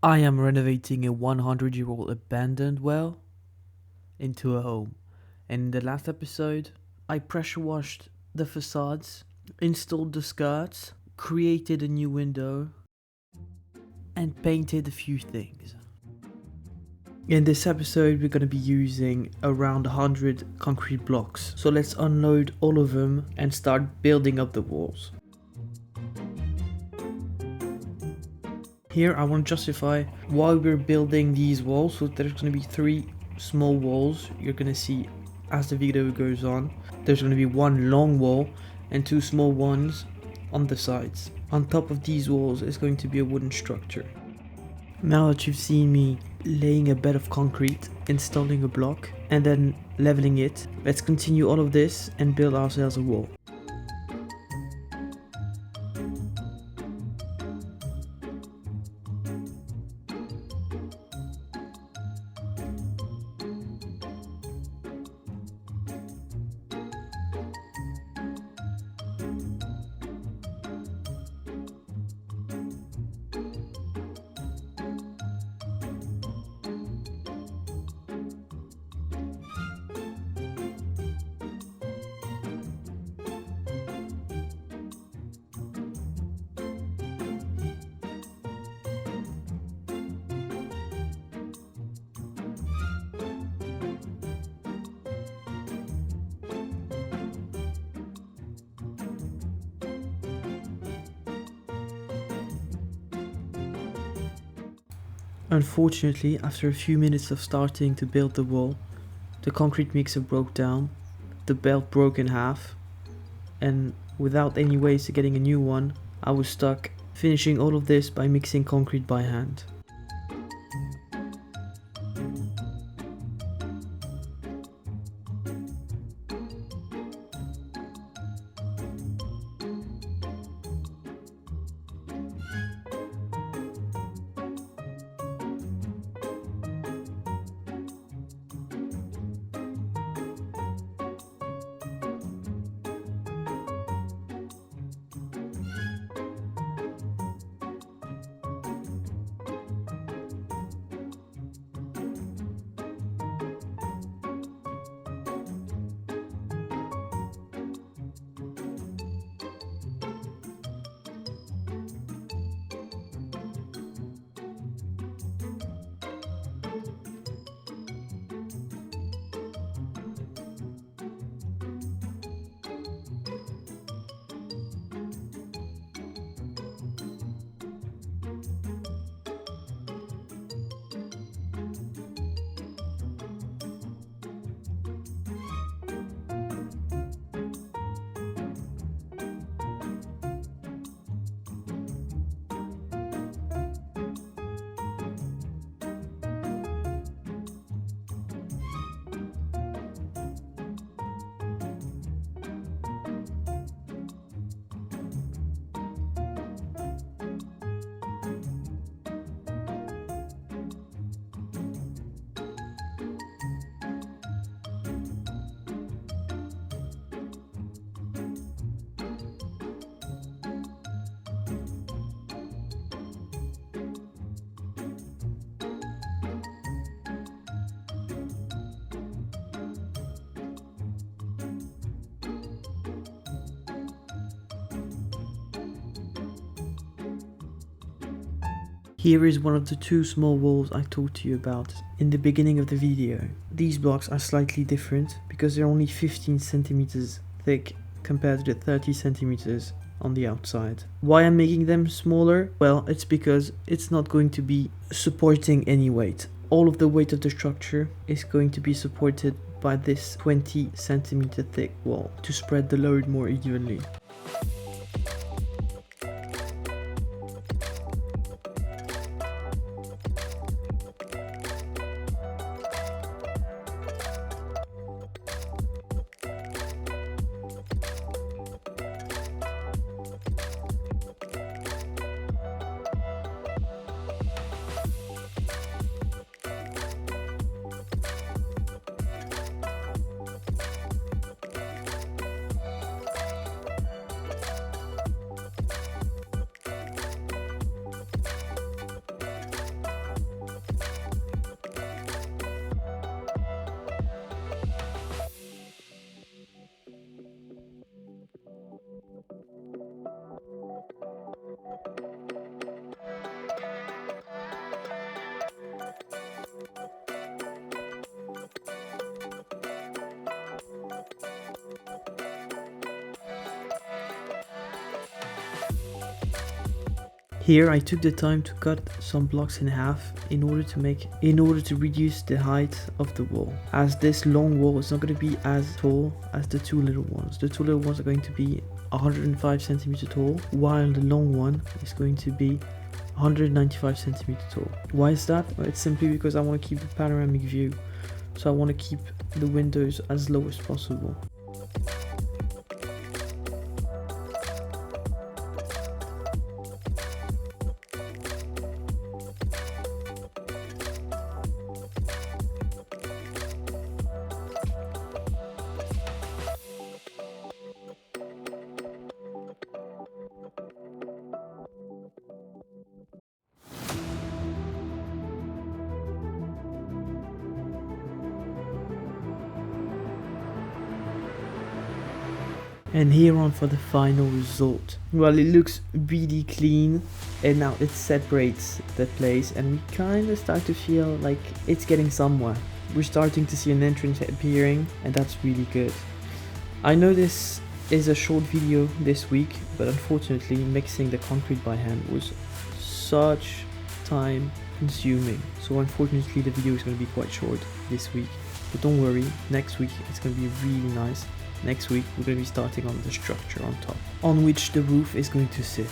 I am renovating a 100-year-old abandoned well into a home. And in the last episode, I pressure washed the facades, installed the skirts, created a new window, and painted a few things. In this episode, we're going to be using around 100 concrete blocks. So let's unload all of them and start building up the walls. Here I want to justify why we're building these walls. So there's going to be 3 small walls you're going to see as the video goes on. There's going to be 1 long wall and 2 small ones on the sides. On top of these walls is going to be a wooden structure. Now that you've seen me laying a bed of concrete, installing a block and then leveling it, let's continue all of this and build ourselves a wall. Unfortunately, after a few minutes of starting to build the wall, the concrete mixer broke down, the belt broke in half, and without any ways to getting a new one, I was stuck finishing all of this by mixing concrete by hand. Here is one of the 2 small walls I talked to you about in the beginning of the video. These blocks are slightly different because they're only 15 centimeters thick compared to the 30 centimeters on the outside. Why I'm making them smaller? Well, it's because it's not going to be supporting any weight. All of the weight of the structure is going to be supported by this 20 centimeter thick wall to spread the load more evenly. Here I took the time to cut some blocks in half in order to reduce the height of the wall, as this long wall is not going to be as tall as the two little ones. The two little ones are going to be 105 centimeter tall, while the long one is going to be 195 centimeter tall. Why is that? Well, it's simply because I want to keep the panoramic view, so I want to keep the windows as low as possible. And here on for the final result. Well, it looks really clean, and now it separates the place, and we kind of start to feel like it's getting somewhere. We're starting to see an entrance appearing, and that's really good. I know this is a short video this week, but unfortunately mixing the concrete by hand was such time consuming. So unfortunately the video is going to be quite short this week. But don't worry, next week it's going to be really nice. Next week we're going to be starting on the structure on top, on which the roof is going to sit.